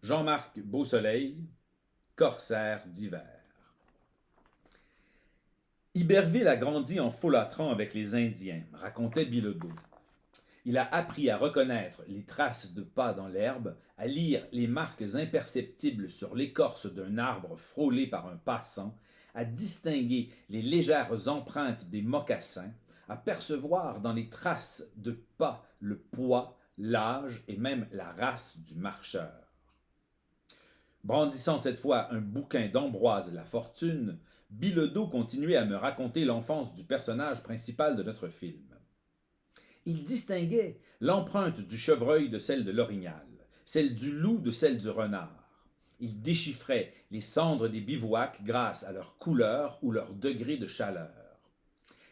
Jean-Marc Beausoleil, corsaire d'hiver. Iberville a grandi en folâtrant avec les Indiens, racontait Bilodeau. Il a appris à reconnaître les traces de pas dans l'herbe, à lire les marques imperceptibles sur l'écorce d'un arbre frôlé par un passant, à distinguer les légères empreintes des mocassins, à percevoir dans les traces de pas le poids, l'âge et même la race du marcheur. Brandissant cette fois un bouquin d'Ambroise Lafortune, Bilodeau continuait à me raconter l'enfance du personnage principal de notre film. Il distinguait l'empreinte du chevreuil de celle de l'orignal, celle du loup de celle du renard. Il déchiffrait les cendres des bivouacs grâce à leur couleur ou leur degré de chaleur.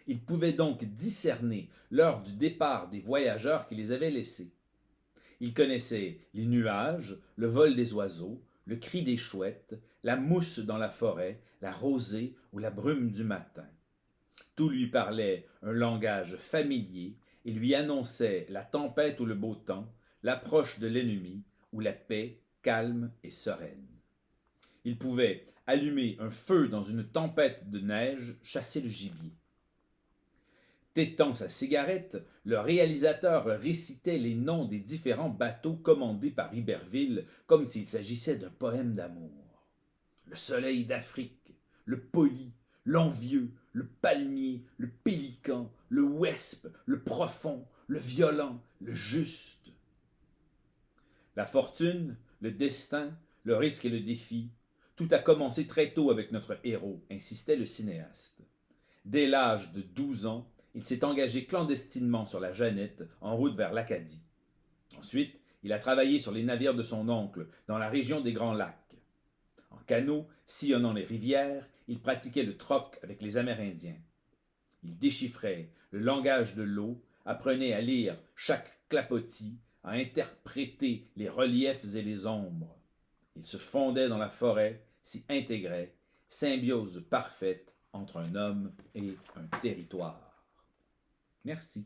Il pouvait donc discerner l'heure du départ des voyageurs qui les avaient laissés. Il connaissait les nuages, le vol des oiseaux, le cri des chouettes, la mousse dans la forêt, la rosée ou la brume du matin. Tout lui parlait un langage familier et lui annonçait la tempête ou le beau temps, l'approche de l'ennemi ou la paix calme et sereine. Il pouvait allumer un feu dans une tempête de neige, chasser le gibier. Tétant sa cigarette, le réalisateur récitait les noms des différents bateaux commandés par Iberville comme s'il s'agissait d'un poème d'amour. Le soleil d'Afrique, le poli, l'envieux, le palmier, le pélican, le wesp, le profond, le violent, le juste. La fortune, le destin, le risque et le défi, tout a commencé très tôt avec notre héros, insistait le cinéaste. Dès l'âge de 12 ans, il s'est engagé clandestinement sur la Jeannette en route vers l'Acadie. Ensuite, il a travaillé sur les navires de son oncle dans la région des Grands Lacs. En canot, sillonnant les rivières, il pratiquait le troc avec les Amérindiens. Il déchiffrait le langage de l'eau, apprenait à lire chaque clapotis, à interpréter les reliefs et les ombres. Il se fondait dans la forêt, s'y intégrait, symbiose parfaite entre un homme et un territoire. Merci.